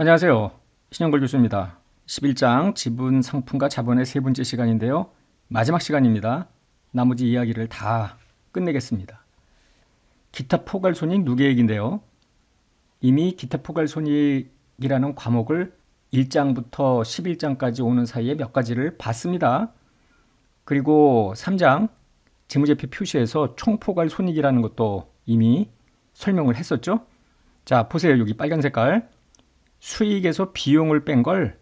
안녕하세요. 신영걸 교수입니다. 11장 지분, 상품과 자본의 세 번째 시간인데요. 마지막 시간입니다. 나머지 이야기를 다 끝내겠습니다. 기타 포괄손익 누계액인데요. 이미 기타 포괄손익이라는 과목을 1장부터 11장까지 오는 사이에 몇 가지를 봤습니다. 그리고 3장 재무제표 표시에서 총포괄손익이라는 것도 이미 설명을 했었죠. 자, 보세요. 여기 빨간 색깔. 수익에서 비용을 뺀 걸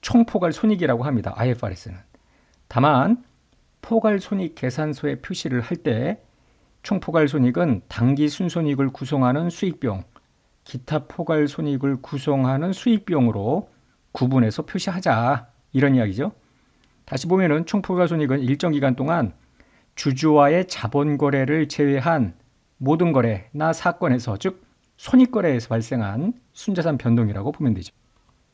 총포괄손익이라고 합니다. IFRS는. 다만 포괄손익 계산서에 표시를 할 때 총포괄손익은 당기 순손익을 구성하는 수익비용, 기타 포괄손익을 구성하는 수익비용으로 구분해서 표시하자. 이런 이야기죠. 다시 보면은 총포괄손익은 일정 기간 동안 주주와의 자본거래를 제외한 모든 거래나 사건에서, 즉 손익거래에서 발생한 순자산 변동이라고 보면 되죠.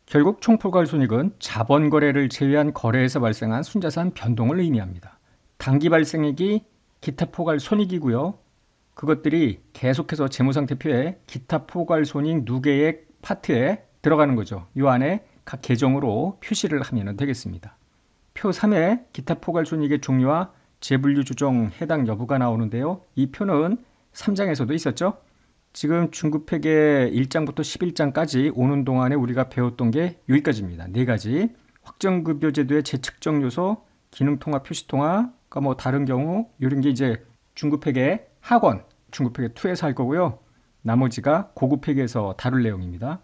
결국 총포괄손익은 자본거래를 제외한 거래에서 발생한 순자산 변동을 의미합니다. 당기 발생액이 기타 포괄손익이고요. 그것들이 계속해서 재무상태표에 기타 포괄손익 누계액 파트에 들어가는 거죠. 이 안에 각 계정으로 표시를 하면 되겠습니다. 표 3에 기타 포괄손익의 종류와 재분류 조정 해당 여부가 나오는데요. 이 표는 3장에서도 있었죠. 지금 중급회계 1장부터 11장까지 오는 동안에 우리가 배웠던 게 여기까지입니다. 네 가지. 확정급여제도의 재측정 요소, 기능통화, 표시통화가 뭐 다른 경우 이런 게 이제 중급회계 하권, 중급회계 2에서 할 거고요. 나머지가 고급회계에서 다룰 내용입니다.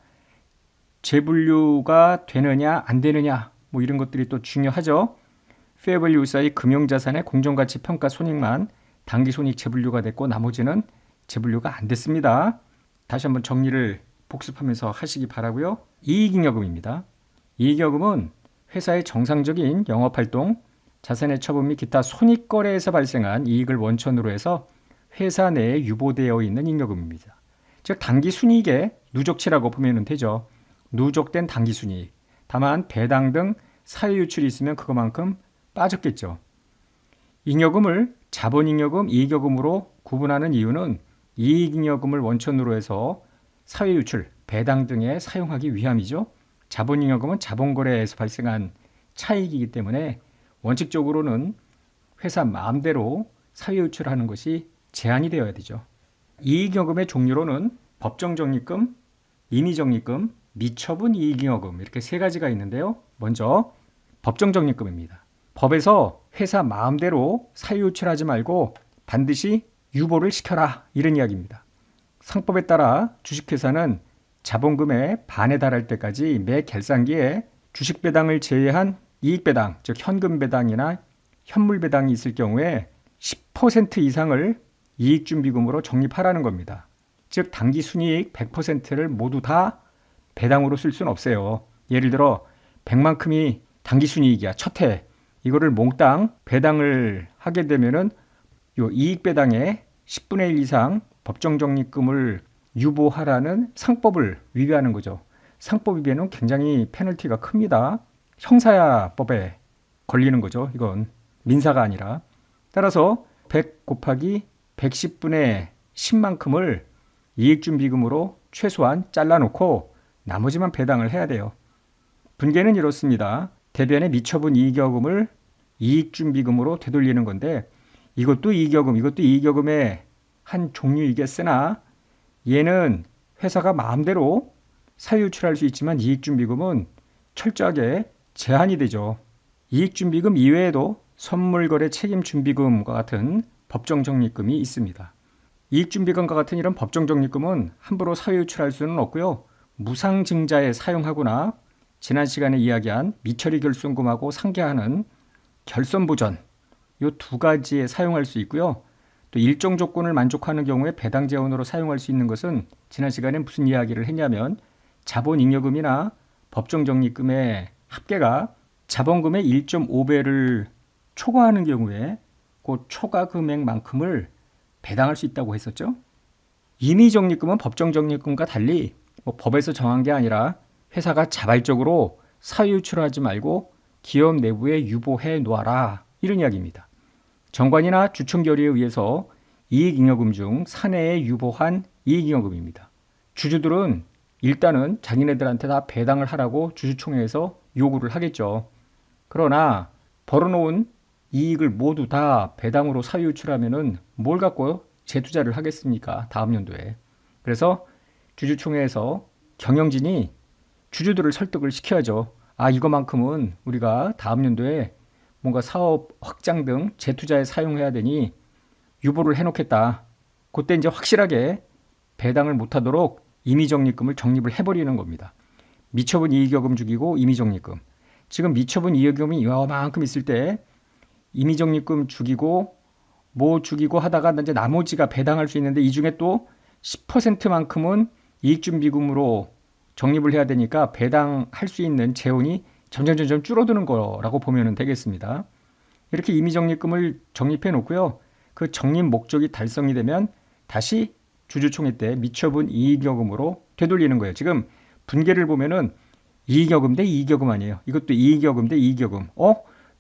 재분류가 되느냐 안 되느냐 뭐 이런 것들이 또 중요하죠. 페어밸류 사이 금융자산의 공정가치 평가 손익만 당기손익 재분류가 됐고 나머지는 재분류가 안 됐습니다. 다시 한번 정리를 복습하면서 하시기 바라고요. 이익잉여금입니다. 이익잉여금은 회사의 정상적인 영업활동, 자산의 처분 및 기타 손익거래에서 발생한 이익을 원천으로 해서 회사 내에 유보되어 있는 잉여금입니다. 즉 당기순이익의 누적치라고 보면 되죠. 누적된 당기순이익. 다만 배당 등 사회유출이 있으면 그것만큼 빠졌겠죠. 잉여금을 자본잉여금, 이익여금으로 구분하는 이유는 이익잉여금을 원천으로 해서 사회유출, 배당 등에 사용하기 위함이죠. 자본잉여금은 자본거래에서 발생한 차익이기 때문에 원칙적으로는 회사 마음대로 사회유출하는 것이 제한이 되어야 되죠. 이익잉여금의 종류로는 법정적립금, 임의적립금, 미처분 이익잉여금 이렇게 세 가지가 있는데요. 먼저 법정적립금입니다. 법에서 회사 마음대로 사유유출하지 말고 반드시 유보를 시켜라 이런 이야기입니다. 상법에 따라 주식회사는 자본금의 반에 달할 때까지 매 결산기에 주식배당을 제외한 이익배당, 즉 현금배당이나 현물배당이 있을 경우에 10% 이상을 이익준비금으로 적립하라는 겁니다. 즉 당기순이익 100%를 모두 다 배당으로 쓸 수는 없어요. 예를 들어 100만큼이 당기순이익이야. 첫 해. 이거를 몽땅 배당을 하게 되면은 요 이익배당의 10분의 1 이상 법정적립금을 유보하라는 상법을 위배하는 거죠. 상법 위배는 굉장히 페널티가 큽니다. 형사법에 걸리는 거죠. 이건 민사가 아니라. 따라서 100 곱하기 110분의 10만큼을 이익준비금으로 최소한 잘라놓고 나머지만 배당을 해야 돼요. 분계는 이렇습니다. 대변의 미처분 이익여금을 이익준비금으로 되돌리는 건데 이것도 이익여금의 한 종류이겠으나 얘는 회사가 마음대로 사유출할 수 있지만 이익준비금은 철저하게 제한이 되죠. 이익준비금 이외에도 선물거래 책임준비금과 같은 법정적립금이 있습니다. 이익준비금과 같은 이런 법정적립금은 함부로 사유출할 수는 없고요. 무상증자에 사용하거나 지난 시간에 이야기한 미처리 결손금하고 상계하는 결손보전 이 두 가지에 사용할 수 있고요. 또 일정 조건을 만족하는 경우에 배당 재원으로 사용할 수 있는 것은 지난 시간에 무슨 이야기를 했냐면 자본잉여금이나 법정적립금의 합계가 자본금의 1.5배를 초과하는 경우에 그 초과 금액만큼을 배당할 수 있다고 했었죠. 임의적립금은 법정적립금과 달리 법에서 정한 게 아니라 회사가 자발적으로 사유출하지 말고 기업 내부에 유보해 놓아라 이런 이야기입니다. 정관이나 주총 결의에 의해서 이익잉여금 중 사내에 유보한 이익잉여금입니다. 주주들은 일단은 자기네들한테 다 배당을 하라고 주주총회에서 요구를 하겠죠. 그러나 벌어놓은 이익을 모두 다 배당으로 사유출하면은 뭘 갖고 재투자를 하겠습니까? 다음 연도에. 그래서 주주총회에서 경영진이 주주들을 설득을 시켜야죠. 아, 이거만큼은 우리가 다음 연도에 뭔가 사업 확장 등 재투자에 사용해야 되니 유보를 해놓겠다. 그때 이제 확실하게 배당을 못하도록 임의적립금을 적립을 해버리는 겁니다. 미처분 이의결금 죽이고 임의적립금. 지금 미처분 이의결금이 이만큼 있을 때 임의적립금 죽이고 뭐 죽이고 하다가 이제 나머지가 배당할 수 있는데 이 중에 또 10%만큼은 이익준비금으로 적립을 해야 되니까 배당할 수 있는 재원이 점점 줄어드는 거라고 보면 되겠습니다. 이렇게 임의적립금을 적립해 놓고요. 그 적립 목적이 달성이 되면 다시 주주총회 때 미처분 이의결금으로 되돌리는 거예요. 지금 분계를 보면은 이의결금 대 이의결금 아니에요. 이것도 이의결금 대 이의결금.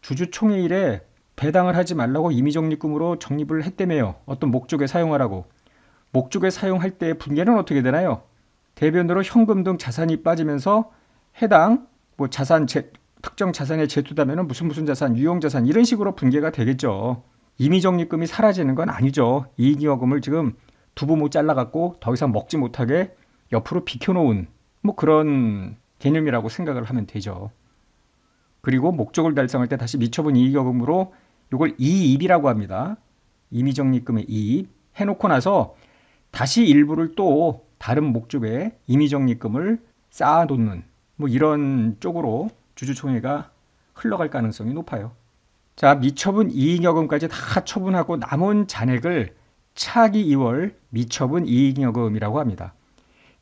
주주총회 일에 배당을 하지 말라고 임의적립금으로 적립을 했다며요. 어떤 목적에 사용하라고. 목적에 사용할 때 분계는 어떻게 되나요? 대변으로 현금 등 자산이 빠지면서 해당 뭐 특정 자산의 재투자면은 무슨 자산, 유용자산 이런 식으로 분계가 되겠죠. 임의적립금이 사라지는 건 아니죠. 이익이익금을 지금 두부 못 잘라갖고 더 이상 먹지 못하게 옆으로 비켜놓은 뭐 그런 개념이라고 생각을 하면 되죠. 그리고 목적을 달성할 때 다시 미처분 이익여금으로 이걸 이입이라고 합니다. 임의적립금의 이입 해놓고 나서 다시 일부를 또 다른 목적에 임의적립금을 쌓아놓는 뭐 이런 쪽으로 주주총회가 흘러갈 가능성이 높아요. 자, 미처분 이익여금까지 다 처분하고 남은 잔액을 차기 2월 미처분 이익여금이라고 합니다.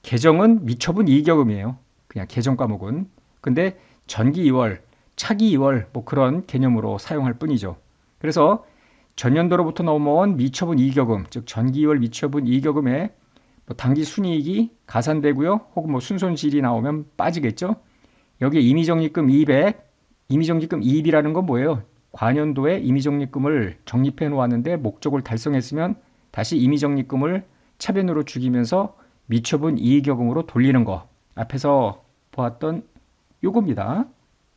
개정은 미처분 이익여금이에요. 그냥 개정 과목은. 근데 전기 2월, 차기 2월 뭐 그런 개념으로 사용할 뿐이죠. 그래서 전년도로부터 넘어온 미처분 이익여금, 즉 전기 2월 미처분 이익여금에 뭐 당기 순이익이 가산되고요. 혹은 뭐 순손실이 나오면 빠지겠죠. 여기에 임의적립금 이입액, 임의적립금 이입이라는 건 뭐예요? 관연도에 임의적립금을 적립해 놓았는데 목적을 달성했으면 다시 임의적립금을 차변으로 죽이면서 미처분 이익여금으로 돌리는 거. 앞에서 보았던 요겁니다.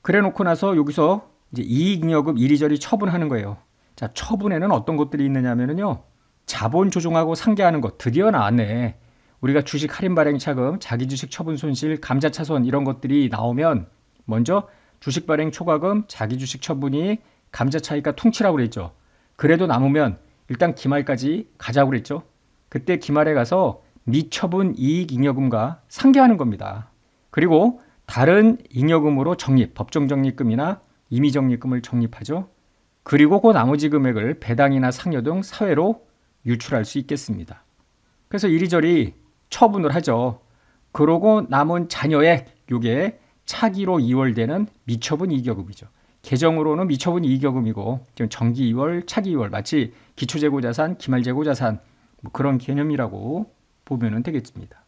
그래 놓고 나서 여기서 이제 이익여금 이리저리 처분하는 거예요. 자, 처분에는 어떤 것들이 있느냐면요. 자본 조정하고 상계하는 것 드디어 나왔네. 우리가 주식 할인 발행 차금, 자기 주식 처분 손실, 감자 차손 이런 것들이 나오면 먼저 주식 발행 초과금, 자기 주식 처분이 감자 차익과 퉁치라고 그랬죠. 그래도 남으면 일단 기말까지 가자고 그랬죠. 그때 기말에 가서 미처분 이익 잉여금과 상계하는 겁니다. 그리고 다른 잉여금으로 적립, 법정적립금이나 임의적립금을 적립하죠. 그리고 그 나머지 금액을 배당이나 상여 등 사회로 유출할 수 있겠습니다. 그래서 이리저리 처분을 하죠. 그러고 남은 잔여액, 요게 차기로 이월되는 미처분 이익여금이죠. 개정으로는 미처분 이익여금이고 지금 정기 2월, 차기 2월 마치 기초재고자산, 기말재고자산 뭐 그런 개념이라고 보면 되겠습니다.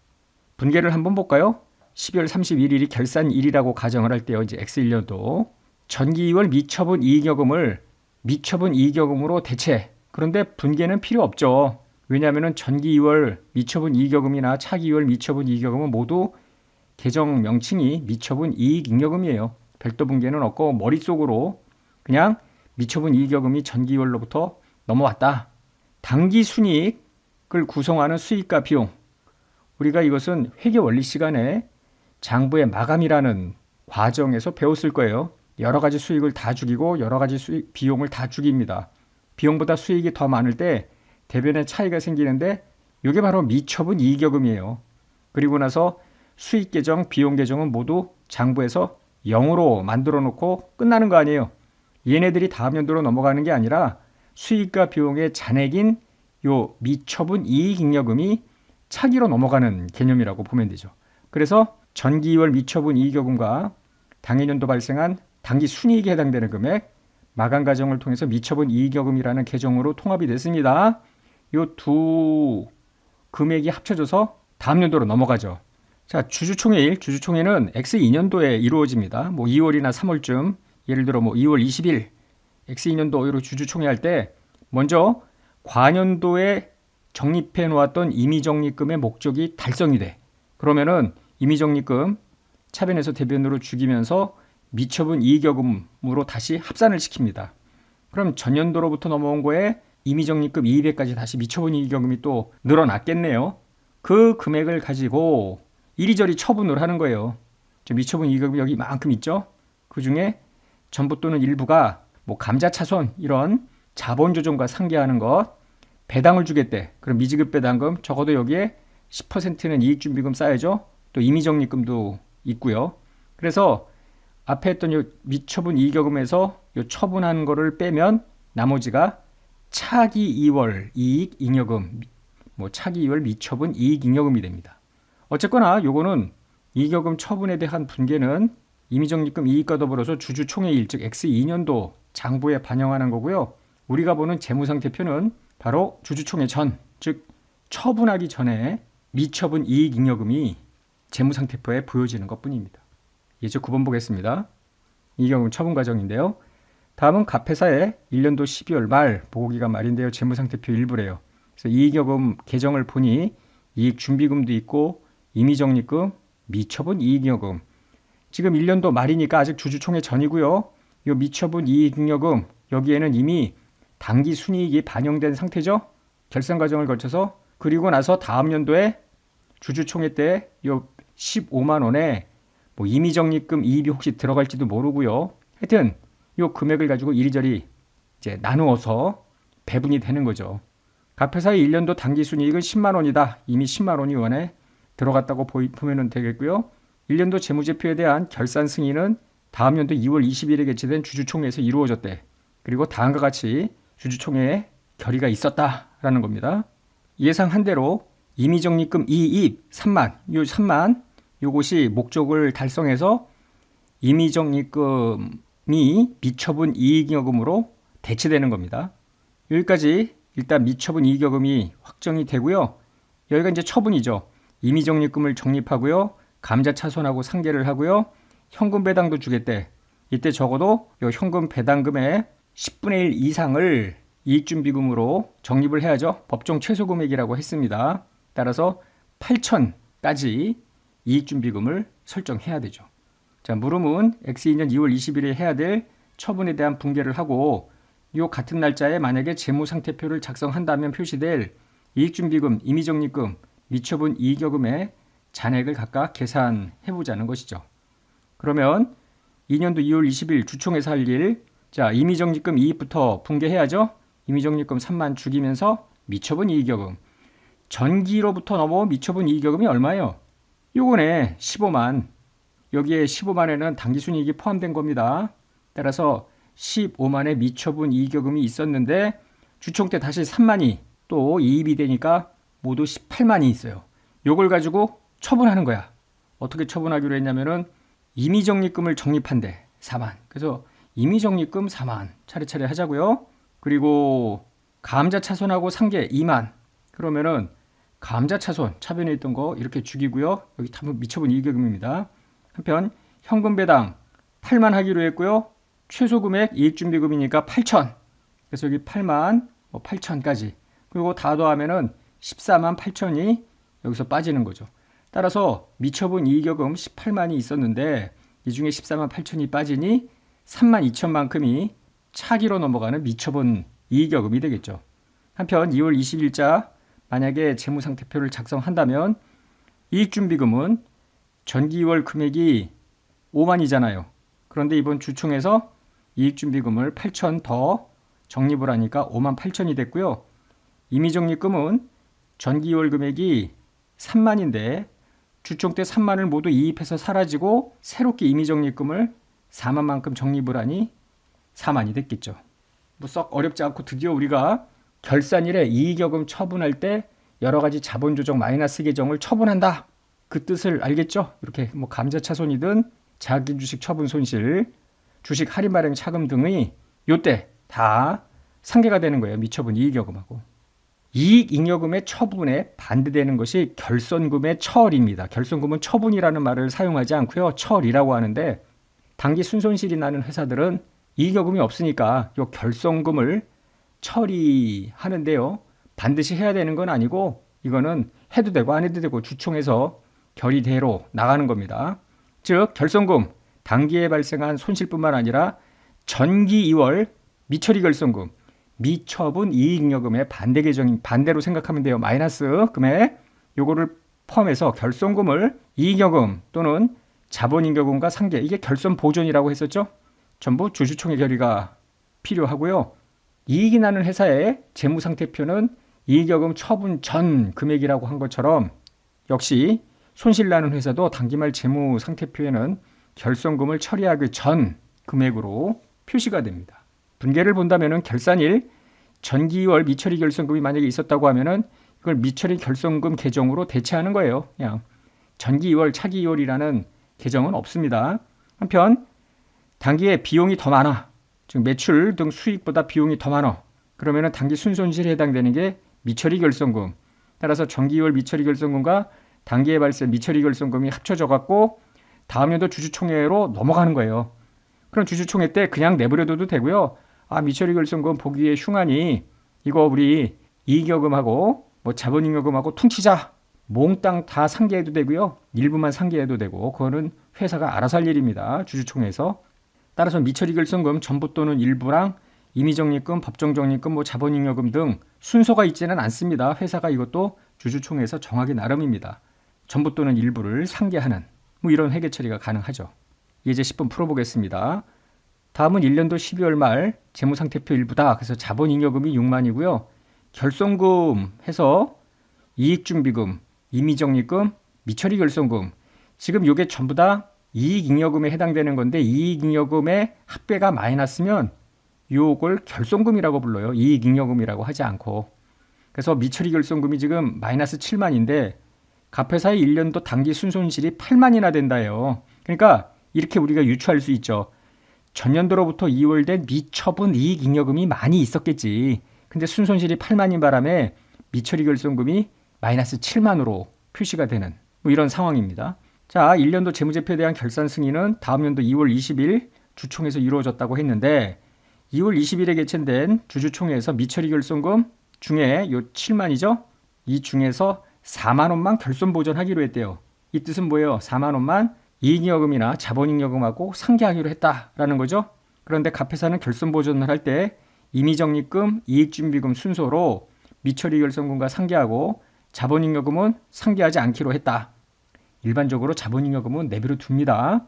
분계를 한번 볼까요? 12월 31일이 결산일이라고 가정을 할 때요. 이제 X1년도 전기 2월 미처분 이익여금을 미처분 이익여금으로 대체. 그런데 분계는 필요 없죠. 왜냐하면 전기 2월 미처분 이익여금이나 차기 2월 미처분 이익여금은 모두 계정 명칭이 미처분 이익잉여금이에요. 별도 분계는 없고 머릿속으로 그냥 미처분 이익여금이 전기 2월로부터 넘어왔다. 당기 순이익을 구성하는 수익과 비용. 우리가 이것은 회계 원리 시간에 장부의 마감이라는 과정에서 배웠을 거예요. 여러 가지 수익을 다 죽이고 여러 가지 비용을 다 죽입니다. 비용보다 수익이 더 많을 때 대변에 차이가 생기는데 이게 바로 미처분 이익여금이에요. 그리고 나서 수익 계정, 비용 계정은 모두 장부에서 0으로 만들어 놓고 끝나는 거 아니에요. 얘네들이 다음 연도로 넘어가는 게 아니라 수익과 비용의 잔액인 요 미처분 이익잉여금이 차기로 넘어가는 개념이라고 보면 되죠. 그래서 전기 2월 미처분 이익여금과 당해년도 발생한 당기 순이익에 해당되는 금액, 마감 과정을 통해서 미처분 이익여금이라는 계정으로 통합이 됐습니다. 요 두 금액이 합쳐져서 다음 연도로 넘어가죠. 자, 주주총회일, 주주총회는 X2년도에 이루어집니다. 뭐 2월이나 3월쯤, 예를 들어 뭐 2월 20일, X2년도로 주주총회 할 때 먼저 관연도에 적립해 놓았던 임의적립금의 목적이 달성이 돼. 그러면은 임의적립금 차변에서 대변으로 죽이면서 미처분 이익여금으로 다시 합산을 시킵니다. 그럼 전년도로부터 넘어온 거에 임의적립금 이익에까지 다시 미처분 이익여금이 또 늘어났겠네요. 그 금액을 가지고 이리저리 처분을 하는 거예요. 미처분 이익여금이 여기 이만큼 있죠. 그 중에 전부 또는 일부가 뭐 감자차손 이런 자본조정과 상계하는 것, 배당을 주겠대. 그럼 미지급 배당금 적어도 여기에 10%는 이익준비금 쌓여죠. 또 임의적립금도 있고요. 그래서 앞에 했던 요 미처분 이익여금에서 요 처분한 거를 빼면 나머지가 차기 2월 이익 잉여금, 뭐 차기 2월 미처분 이익 잉여금이 됩니다. 어쨌거나 요거는 이익여금 처분에 대한 분계는 임의적립금 이익과 더불어서 주주총회일 즉 X2년도 장부에 반영하는 거고요. 우리가 보는 재무상태표는 바로 주주총회 전, 즉 처분하기 전에 미처분 이익 잉여금이 재무상태표에 보여지는 것뿐입니다. 예제 9번 보겠습니다. 이익여금 처분 과정인데요. 다음은 갑회사의 1년도 12월 말 보고기간 말인데요. 재무상태표 일부래요. 그래서 이익여금 계정을 보니 이익준비금도 있고 임의적립금, 미처분 이익여금. 지금 1년도 말이니까 아직 주주총회 전이고요. 이 미처분 이익잉여금 여기에는 이미 당기 순이익이 반영된 상태죠. 결산 과정을 거쳐서 그리고 나서 다음 연도에 주주총회 때 요 15만 원에 뭐 임의적립금 이익이 혹시 들어갈지도 모르고요. 하여튼 요 금액을 가지고 이리저리 이제 나누어서 배분이 되는 거죠. 갑회사의 1년도 당기순이익은 10만 원이다. 이미 10만 원이 원에 들어갔다고 보면 되겠고요. 1년도 재무제표에 대한 결산 승인은 다음 연도 2월 20일에 개최된 주주총회에서 이루어졌대. 그리고 다음과 같이 주주총회에 결의가 있었다라는 겁니다. 예상한 대로 임의적립금 이익 3만, 요 3만 요것이 목적을 달성해서 임의적립금이 미처분 이익여금으로 대체되는 겁니다. 여기까지 일단 미처분 이익여금이 확정이 되고요. 여기가 이제 처분이죠. 임의적립금을 적립하고요. 감자차손하고 상계를 하고요. 현금 배당도 주겠대. 이때 적어도 요 현금 배당금의 10분의 1 이상을 이익준비금으로 적립을 해야죠. 법정 최소금액이라고 했습니다. 따라서 8천까지 이익준비금을 설정해야 되죠. 자, 물음은 X2년 2월 20일에 해야 될 처분에 대한 분계를 하고 이 같은 날짜에 만약에 재무상태표를 작성한다면 표시될 이익준비금, 임의적립금, 미처분 이익여금의 잔액을 각각 계산해보자는 것이죠. 그러면 2년도 2월 20일 주총에서 할 일, 자, 임의적립금 이익부터 분계해야죠. 임의적립금 3만 죽이면서 미처분 이익여금. 전기로부터 넘어온 미처분 이익여금이 얼마예요? 요거네 15만. 여기에 15만에는 당기순이익이 포함된 겁니다. 따라서 15만의 미처분 이익여금이 있었는데 주총 때 다시 3만이 또 이입이 되니까 모두 18만이 있어요. 요걸 가지고 처분하는 거야. 어떻게 처분하기로 했냐면은 임의적립금을 적립한대 4만. 그래서 임의적립금 4만 차례차례 하자고요. 그리고 감자차손하고 상계 2만. 그러면은 감자차손 차변에 있던 거 이렇게 죽이고요. 여기 다 미처분 이익여금입니다. 한편 현금 배당 8만 하기로 했고요. 최소 금액 이익준비금이니까 8천. 그래서 여기 8만 8천까지. 그리고 다 더하면은 14만 8천이 여기서 빠지는 거죠. 따라서 미처분 이익여금 18만이 있었는데 이 중에 14만 8천이 빠지니 3만 2천만큼이 차기로 넘어가는 미처분 이익여금이 되겠죠. 한편 2월 20일자 만약에 재무상태표를 작성한다면 이익준비금은 전기 2월 금액이 5만이잖아요. 그런데 이번 주총에서 이익준비금을 8천 더 적립을 하니까 5만 8천이 됐고요. 임의적립금은 전기 2월 금액이 3만인데 주총 때 3만을 모두 이입해서 사라지고 새롭게 임의적립금을 4만만큼 적립을 하니 4만이 됐겠죠. 뭐 썩 어렵지 않고 드디어 우리가 결산일에 이익여금 처분할 때 여러 가지 자본조정 마이너스 계정을 처분한다. 그 뜻을 알겠죠? 이렇게 뭐 감자차손이든 자기주식 처분 손실, 주식 할인 발행 차금 등의 요때 다 상계가 되는 거예요. 미처분 이익여금하고. 이익잉여금의 처분에 반대되는 것이 결손금의 처리입니다. 결손금은 처분이라는 말을 사용하지 않고요. 처리라고 하는데 당기 순손실이 나는 회사들은 이익여금이 없으니까 요 결손금을 처리하는데요. 반드시 해야 되는 건 아니고 이거는 해도 되고 안 해도 되고 주총에서 결의대로 나가는 겁니다. 즉 결손금, 당기에 발생한 손실뿐만 아니라 전기 2월 미처리 결손금, 미처분 이익잉여금의 반대 계정인 반대로 생각하면 돼요. 마이너스 금액 요거를 포함해서 결손금을 이익잉여금 또는 자본잉여금과 상계, 이게 결손 보존이라고 했었죠. 전부 주주총회 결의가 필요하고요. 이익이 나는 회사의 재무상태표는 이익여금 처분 전 금액이라고 한 것처럼 역시 손실 나는 회사도 당기말 재무상태표에는 결손금을 처리하기 전 금액으로 표시가 됩니다. 분계를 본다면 결산일 전기 2월 미처리 결손금이 만약에 있었다고 하면은 이걸 미처리 결손금 계정으로 대체하는 거예요. 그냥 전기 2월, 차기 2월이라는 계정은 없습니다. 한편 당기에 비용이 더 많아, 즉 매출 등 수익보다 비용이 더 많아, 그러면은 당기 순손실에 해당되는 게 미처리 결손금. 따라서 전기 2월 미처리 결손금과 당기에 발생 미처리 결손금이 합쳐져 갖고 다음 연도 주주총회로 넘어가는 거예요. 그럼 주주총회 때 그냥 내버려둬도 되고요. 아, 미처리 결손금 보기에 흉하니 이거 우리 이익여금하고 뭐 자본잉여금하고 퉁치자. 몽땅 다 상계해도 되고요. 일부만 상계해도 되고 그거는 회사가 알아서 할 일입니다. 주주총회에서. 따라서 미처리 결손금 전부 또는 일부랑 임의적립금, 법정적립금, 뭐 자본잉여금 등 순서가 있지는 않습니다. 회사가 이것도 주주총회에서 정하기 나름입니다. 전부 또는 일부를 상계하는 뭐 이런 회계 처리가 가능하죠. 예제 10번 풀어보겠습니다. 다음은 1년도 12월 말 재무상태표 일부다. 그래서 자본잉여금이 6만이고요. 결손금 해서 이익준비금, 임의적립금, 미처리 결손금. 지금 이게 전부 다 이익잉여금에 해당되는 건데 이익잉여금의 합계가 마이너스면 요걸 결손금이라고 불러요. 이익잉여금이라고 하지 않고. 그래서 미처리 결손금이 지금 마이너스 7만인데 갑회사의 1년도 당기 순손실이 8만이나 된다요. 그러니까 이렇게 우리가 유추할 수 있죠. 전년도로부터 2월 된 미처분 이익잉여금이 많이 있었겠지. 근데 순손실이 8만인 바람에 미처리 결손금이 마이너스 7만으로 표시가 되는 뭐 이런 상황입니다. 자, 1년도 재무제표에 대한 결산 승인은 다음 연도 2월 20일 주총에서 이루어졌다고 했는데 2월 20일에 개최된 주주총회에서 미처리 결손금 중에 요 7만이죠. 이 중에서 4만 원만 결손 보존하기로 했대요. 이 뜻은 뭐예요? 4만 원만 이익잉여금이나 자본잉여금하고 상계하기로 했다라는 거죠. 그런데 갑회사는 결손 보존을 할 때 임의적립금, 이익준비금 순서로 미처리 결손금과 상계하고 자본잉여금은 상계하지 않기로 했다. 일반적으로 자본잉여금은 내버려 둡니다.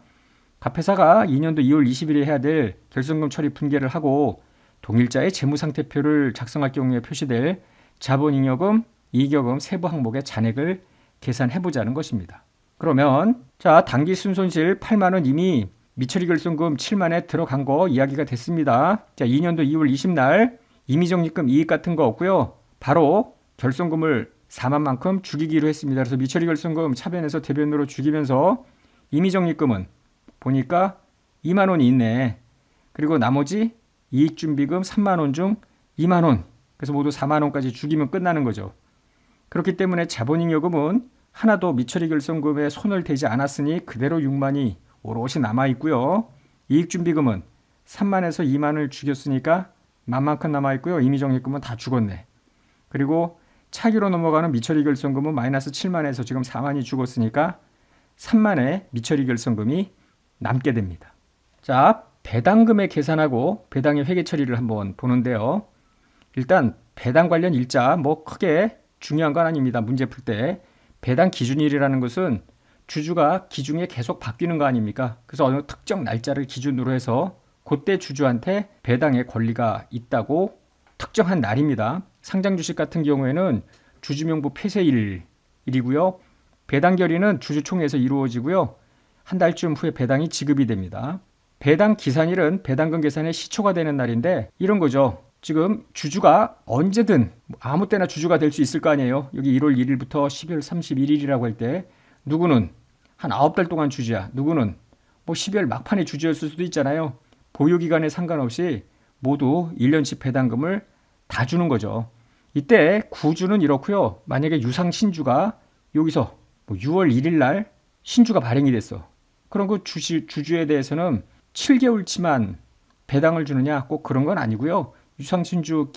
갑회사가 2년도 2월 20일에 해야 될 결손금 처리 분계를 하고 동일자의 재무상태표를 작성할 경우에 표시될 자본잉여금, 이익여금 세부 항목의 잔액을 계산해보자는 것입니다. 그러면 자, 당기 순손실 8만 원 이미 미처리 결손금 7만에 들어간 거 이야기가 됐습니다. 자, 2년도 2월 20날 임의적립금 이익 같은 거 없고요. 바로 결손금을 4만만큼 죽이기로 했습니다. 그래서 미처리 결손금 차변에서 대변으로 죽이면서 임의적립금은 보니까 2만 원이 있네. 그리고 나머지 이익준비금 3만 원 중 2만 원. 그래서 모두 4만 원까지 죽이면 끝나는 거죠. 그렇기 때문에 자본잉여금은 하나도 미처리 결손금에 손을 대지 않았으니 그대로 6만이 오롯이 남아있고요. 이익준비금은 3만에서 2만을 죽였으니까 만만큼 남아있고요. 임의적립금은 다 죽었네. 그리고 차기로 넘어가는 미처리 결손금은 마이너스 7만에서 지금 4만이 죽었으니까 3만의 미처리 결손금이 남게 됩니다. 자, 배당금액 계산하고 배당의 회계 처리를 한번 보는데요. 일단 배당 관련 일자 뭐 크게 중요한 건 아닙니다. 문제 풀 때 배당 기준일이라는 것은 주주가 기준에 계속 바뀌는 거 아닙니까? 그래서 어느 특정 날짜를 기준으로 해서 그때 주주한테 배당의 권리가 있다고 특정한 날입니다. 상장 주식 같은 경우에는 주주명부 폐쇄일이고요. 배당 결의는 주주총회에서 이루어지고요. 한 달쯤 후에 배당이 지급이 됩니다. 배당 기산일은 배당금 계산의 시초가 되는 날인데 이런 거죠. 지금 주주가 언제든 아무 때나 주주가 될 수 있을 거 아니에요. 여기 1월 1일부터 12월 31일이라고 할 때 누구는 한 9달 동안 주주야. 누구는 뭐 12월 막판에 주주였을 수도 있잖아요. 보유기간에 상관없이 모두 1년치 배당금을 다 주는 거죠. 이때 구주는 이렇고요. 만약에 유상 신주가 여기서 뭐 6월 1일 날 신주가 발행이 됐어. 그럼 그 주주에 대해서는 7개월치만 배당을 주느냐? 꼭 그런 건 아니고요. 유상신주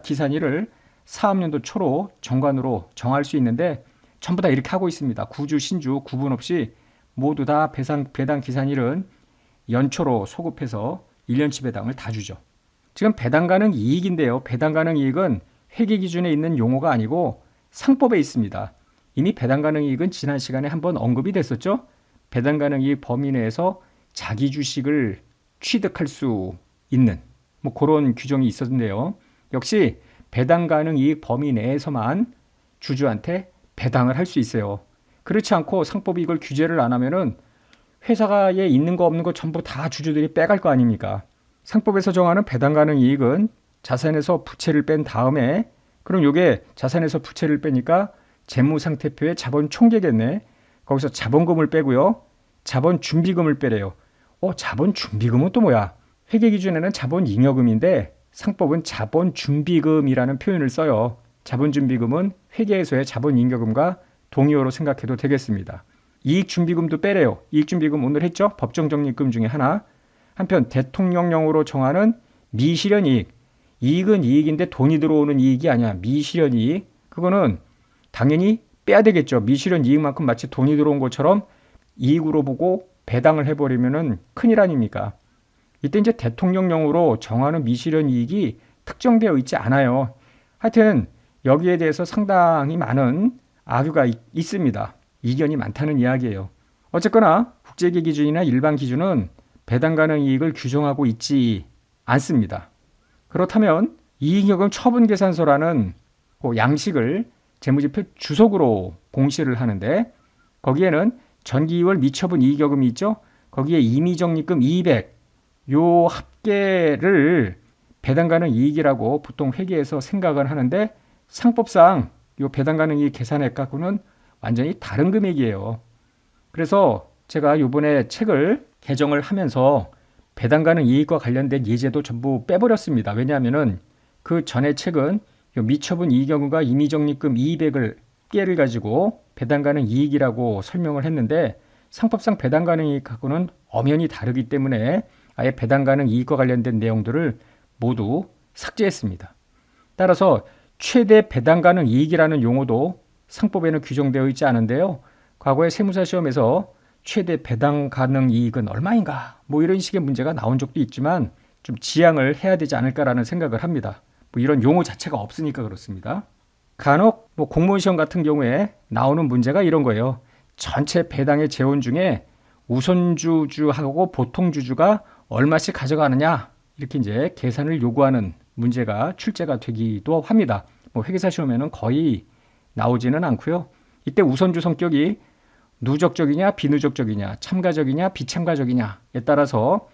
기산일을 사업년도 초로 정관으로 정할 수 있는데 전부 다 이렇게 하고 있습니다. 구주, 신주 구분 없이 모두 다 배당 기산일은 연초로 소급해서 1년치 배당을 다 주죠. 지금 배당 가능 이익인데요. 배당 가능 이익은 회계 기준에 있는 용어가 아니고 상법에 있습니다. 이미 배당 가능 이익은 지난 시간에 한번 언급이 됐었죠. 배당 가능 이익 범위 내에서 자기 주식을 취득할 수 있는 뭐 그런 규정이 있었는데요. 역시 배당 가능 이익 범위 내에서만 주주한테 배당을 할 수 있어요. 그렇지 않고 상법이 이걸 규제를 안 하면은 회사에 있는 거 없는 거 전부 다 주주들이 빼갈 거 아닙니까? 상법에서 정하는 배당 가능 이익은 자산에서 부채를 뺀 다음에 그럼 요게 자산에서 부채를 빼니까 재무상태표에 자본 총계겠네. 거기서 자본금을 빼고요. 자본 준비금을 빼래요. 자본 준비금은 또 뭐야? 회계 기준에는 자본 잉여금인데 상법은 자본 준비금이라는 표현을 써요. 자본 준비금은 회계에서의 자본 잉여금과 동의어로 생각해도 되겠습니다. 이익 준비금도 빼래요. 이익 준비금 오늘 했죠? 법정 적립금 중에 하나. 한편 대통령령으로 정하는 미실현 이익. 이익은 이익인데 돈이 들어오는 이익이 아니야. 미실현 이익. 그거는 당연히 빼야 되겠죠. 미실현 이익만큼 마치 돈이 들어온 것처럼 이익으로 보고 배당을 해버리면은 큰일 아닙니까? 이때 이제 대통령령으로 정하는 미실현 이익이 특정되어 있지 않아요. 하여튼 여기에 대해서 상당히 많은 악유가 있습니다. 이견이 많다는 이야기예요. 어쨌거나 국제계 기준이나 일반 기준은 배당 가능 이익을 규정하고 있지 않습니다. 그렇다면 이익여금 처분계산서라는 그 양식을 재무제표 주석으로 공시를 하는데 거기에는 전기 2월 미처분 이익여금이 있죠. 거기에 임의적립금 200, 요 합계를 배당 가능 이익이라고 보통 회계에서 생각을 하는데 상법상 요 배당 가능 이익 계산액 갖고는 완전히 다른 금액이에요. 그래서 제가 요번에 책을 개정을 하면서 배당 가능 이익과 관련된 예제도 전부 빼버렸습니다. 왜냐하면은 그 전에 책은 요 미처분 이익여금과 임의적립금 200을 깨를 가지고 배당 가능 이익이라고 설명을 했는데 상법상 배당 가능 이익하고는 엄연히 다르기 때문에 아예 배당 가능 이익과 관련된 내용들을 모두 삭제했습니다. 따라서 최대 배당 가능 이익이라는 용어도 상법에는 규정되어 있지 않은데요. 과거에 세무사 시험에서 최대 배당 가능 이익은 얼마인가? 뭐 이런 식의 문제가 나온 적도 있지만 좀 지양을 해야 되지 않을까라는 생각을 합니다. 뭐 이런 용어 자체가 없으니까 그렇습니다. 간혹 뭐 공무원 시험 같은 경우에 나오는 문제가 이런 거예요. 전체 배당의 재원 중에 우선주주하고 보통주주가 얼마씩 가져가느냐 이렇게 이제 계산을 요구하는 문제가 출제가 되기도 합니다. 뭐 회계사 시험에는 거의 나오지는 않고요. 이때 우선주 성격이 누적적이냐 비누적적이냐 참가적이냐 비참가적이냐에 따라서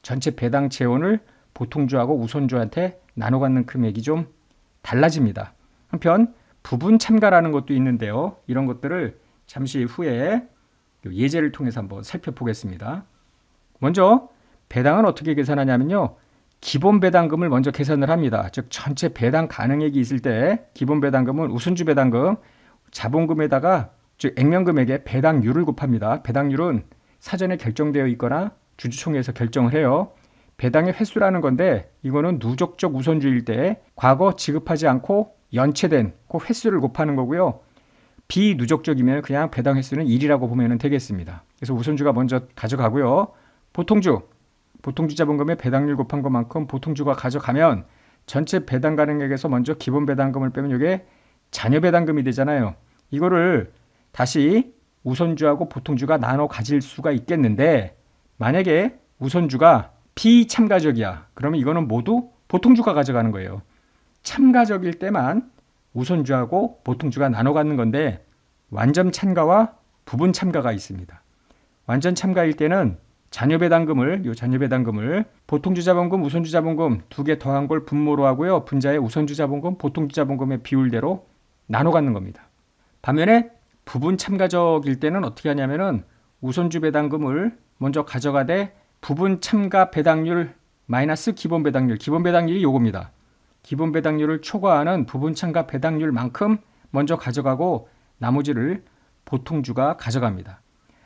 전체 배당 재원을 보통주하고 우선주한테 나눠 갖는 금액이 좀 달라집니다. 한편 부분 참가라는 것도 있는데요. 이런 것들을 잠시 후에 예제를 통해서 한번 살펴보겠습니다. 먼저 배당은 어떻게 계산하냐면요. 기본 배당금을 먼저 계산을 합니다. 즉 전체 배당 가능액이 있을 때 기본 배당금은 우선주 배당금, 자본금에다가 즉 액면금액의 배당률을 곱합니다. 배당률은 사전에 결정되어 있거나 주주총회에서 결정을 해요. 배당의 횟수라는 건데 이거는 누적적 우선주일 때 과거 지급하지 않고 연체된 그 횟수를 곱하는 거고요. 비누적적이면 그냥 배당 횟수는 1이라고 보면 되겠습니다. 그래서 우선주가 먼저 가져가고요. 보통주 자본금의 배당률 곱한 것만큼 보통주가 가져가면 전체 배당 가능액에서 먼저 기본 배당금을 빼면 이게 잔여 배당금이 되잖아요. 이거를 다시 우선주하고 보통주가 나눠 가질 수가 있겠는데 만약에 우선주가 비참가적이야. 그러면 이거는 모두 보통주가 가져가는 거예요. 참가적일 때만 우선주하고 보통주가 나눠 갖는 건데 완전 참가와 부분 참가가 있습니다. 완전 참가일 때는 잔여 배당금을 보통주 자본금, 우선주 자본금 두 개 더한 걸 분모로 하고요. 분자에 우선주 자본금, 보통주 자본금의 비율대로 나눠 갖는 겁니다. 반면에 부분 참가적일 때는 어떻게 하냐면은 우선주 배당금을 먼저 가져가되 부분 참가 배당률 마이너스 기본 배당률이 요겁니다. 기본 배당률을 초과하는 부분 참가 배당률만큼 먼저 가져가고 나머지를 보통주가 가져갑니다.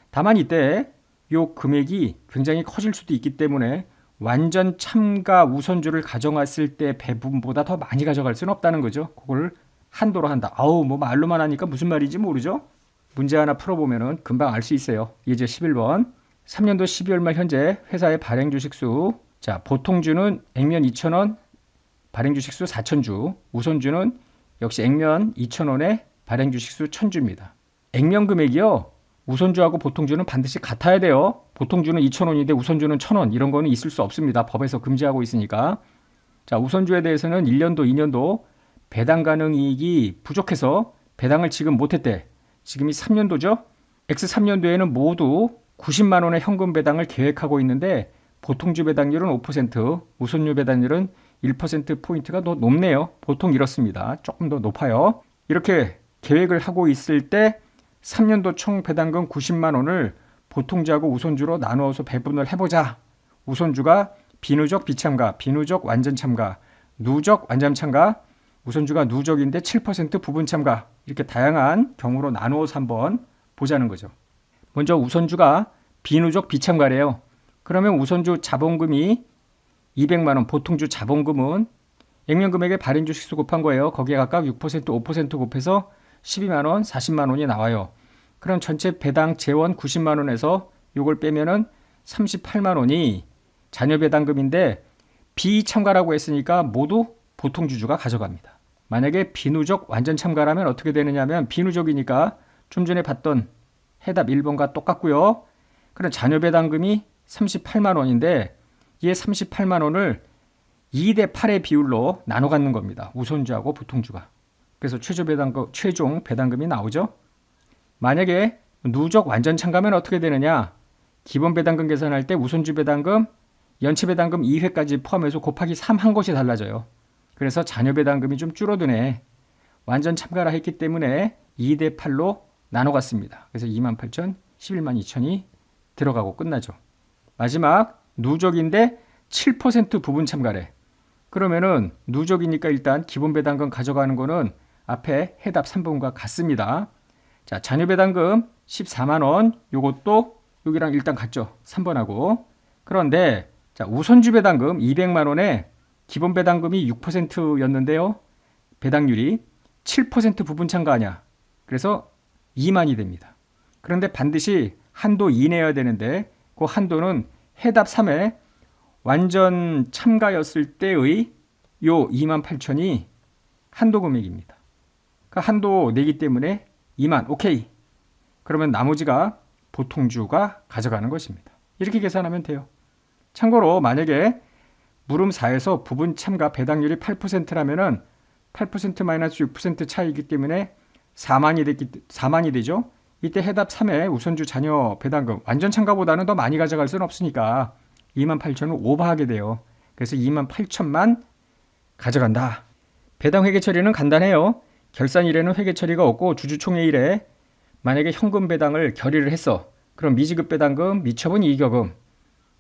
다만 이때 요 금액이 굉장히 커질 수도 있기 때문에 완전 참가 우선주를 가져갔을 때 배분보다 더 많이 가져갈 수는 없다는 거죠. 그걸 한도로 한다. 아우, 뭐 말로만 하니까 무슨 말인지 모르죠? 문제 하나 풀어보면은 금방 알 수 있어요. 예제 11번. 3년도 12월 말 현재 회사의 발행 주식수. 자, 보통주는 액면 2,000원, 발행 주식수 4,000주. 우선주는 역시 액면 2,000원에 발행 주식수 1,000주입니다. 액면 금액이요. 우선주하고 보통주는 반드시 같아야 돼요. 보통주는 2,000원인데 우선주는 1,000원. 이런 거는 있을 수 없습니다. 법에서 금지하고 있으니까. 자, 우선주에 대해서는 1년도, 2년도 배당 가능 이익이 부족해서 배당을 지금 못했대. 지금이 3년도죠. X 3년도에는 모두 90만 원의 현금 배당을 계획하고 있는데 보통주 배당률은 5%, 우선주 배당률은 1%포인트가 더 높네요. 보통 이렇습니다. 조금 더 높아요. 이렇게 계획을 하고 있을 때 3년도 총 배당금 90만 원을 보통주하고 우선주로 나누어서 배분을 해보자. 우선주가 비누적 비참가, 비누적 완전 참가, 누적 완전 참가, 우선주가 누적인데 7% 부분 참가, 이렇게 다양한 경우로 나누어서 한번 보자는 거죠. 먼저 우선주가 비누적 비참가래요. 그러면 우선주 자본금이 200만 원, 보통주 자본금은 액면 금액의 발행 주식수 곱한 거예요. 거기에 각각 6%, 5% 곱해서 12만 원, 40만 원이 나와요. 그럼 전체 배당 재원 90만 원에서 이걸 빼면은 38만 원이 자녀 배당금인데 비참가라고 했으니까 모두 보통주주가 가져갑니다. 만약에 비누적 완전 참가라면 어떻게 되느냐면 비누적이니까 좀 전에 봤던 해답 1번과 똑같고요. 그럼 자녀 배당금이 38만 원인데 이 38만 원을 2대 8의 비율로 나눠 갖는 겁니다. 우선주하고 보통주가. 그래서 최종 배당금이 나오죠. 만약에 누적 완전 참가면 어떻게 되느냐? 기본 배당금 계산할 때 우선주 배당금, 연체 배당금 2회까지 포함해서 곱하기 3 한 것이 달라져요. 그래서 자녀 배당금이 좀 줄어드네. 완전 참가라 했기 때문에 2대 8로 나눠 갔습니다. 그래서 28,000, 11만 2천이 들어가고 끝나죠. 마지막 누적인데 7% 부분 참가래. 그러면은 누적이니까 일단 기본 배당금 가져가는 거는 앞에 해답 3번과 같습니다. 자, 자녀 배당금 14만 원. 요것도 여기랑 일단 같죠. 3번하고. 그런데 자, 우선주 배당금 200만 원에 기본 배당금이 6%였는데요. 배당률이 7% 부분 참가하냐. 그래서 2만이 됩니다. 그런데 반드시 한도 이내여야 되는데 그 한도는 해답 3에 완전 참가였을 때의 요 28,000이 한도 금액입니다. 그 한도 내기 때문에 2만 오케이. 그러면 나머지가 보통주가 가져가는 것입니다. 이렇게 계산하면 돼요. 참고로 만약에 물음 4에서 부분 참가 배당률이 8%라면은 8% 마이너스 6% 차이이기 때문에 4만이 되죠. 이때 해답 3에 우선주 자녀 배당금 완전 참가보다는 더 많이 가져갈 수는 없으니까 28,000을 오버하게 돼요. 그래서 28,000만 가져간다. 배당 회계 처리는 간단해요. 결산일에는 회계 처리가 없고 주주총회일에 만약에 현금 배당을 결의를 했어. 그럼 미지급 배당금, 미처분 이익여금,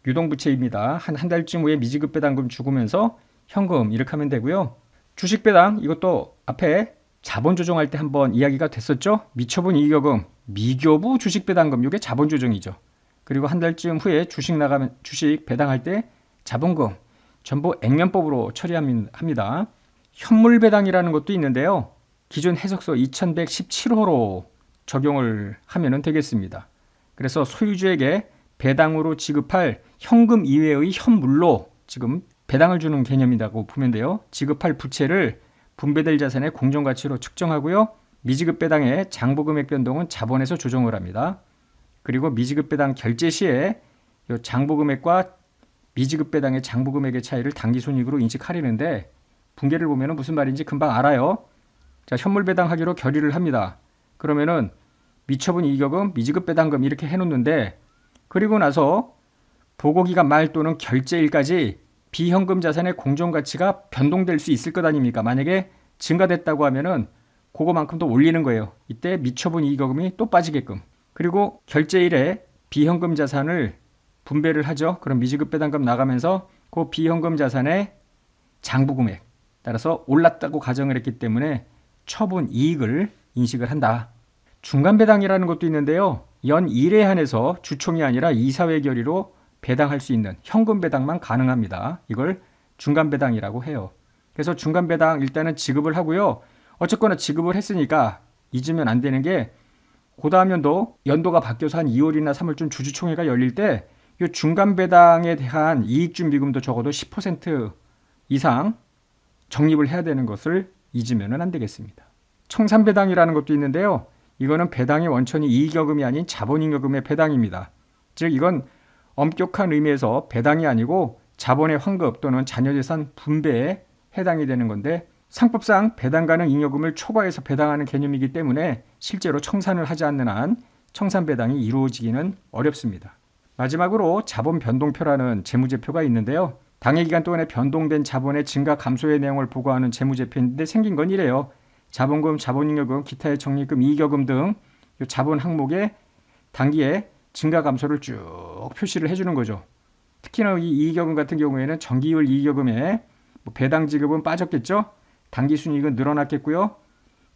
유동부채입니다. 한 달쯤 후에 미지급 배당금 죽으면서 현금 이렇게 하면 되고요. 주식 배당 이것도 앞에 자본 조정할 때 한번 이야기가 됐었죠. 미처분 이익여금, 미교부 주식 배당금 이게 자본 조정이죠. 그리고 한 달쯤 후에 주식 배당할 때 자본금 전부 액면법으로 처리합니다. 현물 배당이라는 것도 있는데요. 기존 해석서 2117호로 적용을 하면 되겠습니다. 그래서 소유주에게 배당으로 지급할 현금 이외의 현물로 지금 배당을 주는 개념이라고 보면 돼요. 지급할 부채를 분배될 자산의 공정가치로 측정하고요. 미지급 배당의 장부금액 변동은 자본에서 조정을 합니다. 그리고 미지급 배당 결제 시에 이 장부금액과 미지급 배당의 장부금액의 차이를 당기손익으로 인식하려는데 분계를 보면 무슨 말인지 금방 알아요. 자, 현물 배당하기로 결의를 합니다. 그러면은 미처분 이익여금, 미지급 배당금 이렇게 해놓는데 그리고 나서 보고기간 말 또는 결제일까지 비현금 자산의 공정가치가 변동될 수 있을 것 아닙니까? 만약에 증가됐다고 하면은 그거만큼 더 올리는 거예요. 이때 미처분 이익여금이 또 빠지게끔. 그리고 결제일에 비현금 자산을 분배를 하죠. 그럼 미지급 배당금 나가면서 그 비현금 자산의 장부금액 따라서 올랐다고 가정을 했기 때문에 처분 이익을 인식을 한다. 중간배당이라는 것도 있는데요. 연 1회 한해서 주총이 아니라 이사회 결의로 배당할 수 있는 현금 배당만 가능합니다. 이걸 중간배당이라고 해요. 그래서 중간배당 일단은 지급을 하고요. 어쨌거나 지급을 했으니까 잊으면 안 되는 게 그 다음 연도가 바뀌어서 한 2월이나 3월쯤 주주총회가 열릴 때 이 중간 배당에 대한 이익준비금도 적어도 10% 이상 적립을 해야 되는 것을 잊으면 안 되겠습니다. 청산배당이라는 것도 있는데요. 이거는 배당의 원천이 이익여금이 아닌 자본잉여금의 배당입니다. 즉 이건 엄격한 의미에서 배당이 아니고 자본의 환급 또는 자녀재산 분배에 해당이 되는 건데 상법상 배당 가능 잉여금을 초과해서 배당하는 개념이기 때문에 실제로 청산을 하지 않는 한 청산배당이 이루어지기는 어렵습니다. 마지막으로 자본 변동표라는 재무제표가 있는데요. 당해기간 동안에 변동된 자본의 증가 감소의 내용을 보고하는 재무제표인데 생긴 건 이래요. 자본금, 자본잉여금, 기타의 적립금, 이익여금 등 자본 항목에 단기에 증가 감소를 쭉 표시를 해주는 거죠. 특히나 이 이익여금 같은 경우에는 정기율 이익여금에 배당 지급은 빠졌겠죠. 당기순이익은 늘어났겠고요.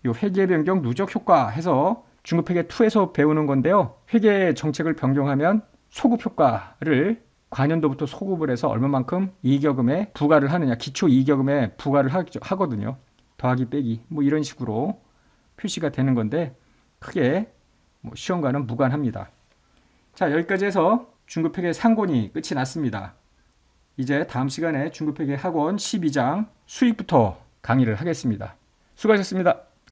요 회계 변경 누적 효과 해서 중급회계 2에서 배우는 건데요. 회계 정책을 변경하면 소급 효과를 관연도부터 소급을 해서 얼마만큼 이익여금에 부과를 하느냐, 기초 이익여금에 부과를 하거든요. 더하기 빼기 뭐 이런 식으로 표시가 되는 건데 크게 시험과는 무관합니다. 자, 여기까지 해서 중급회계 상권이 끝이 났습니다. 이제 다음 시간에 중급회계 학원 12장 수익부터 강의를 하겠습니다. 수고하셨습니다.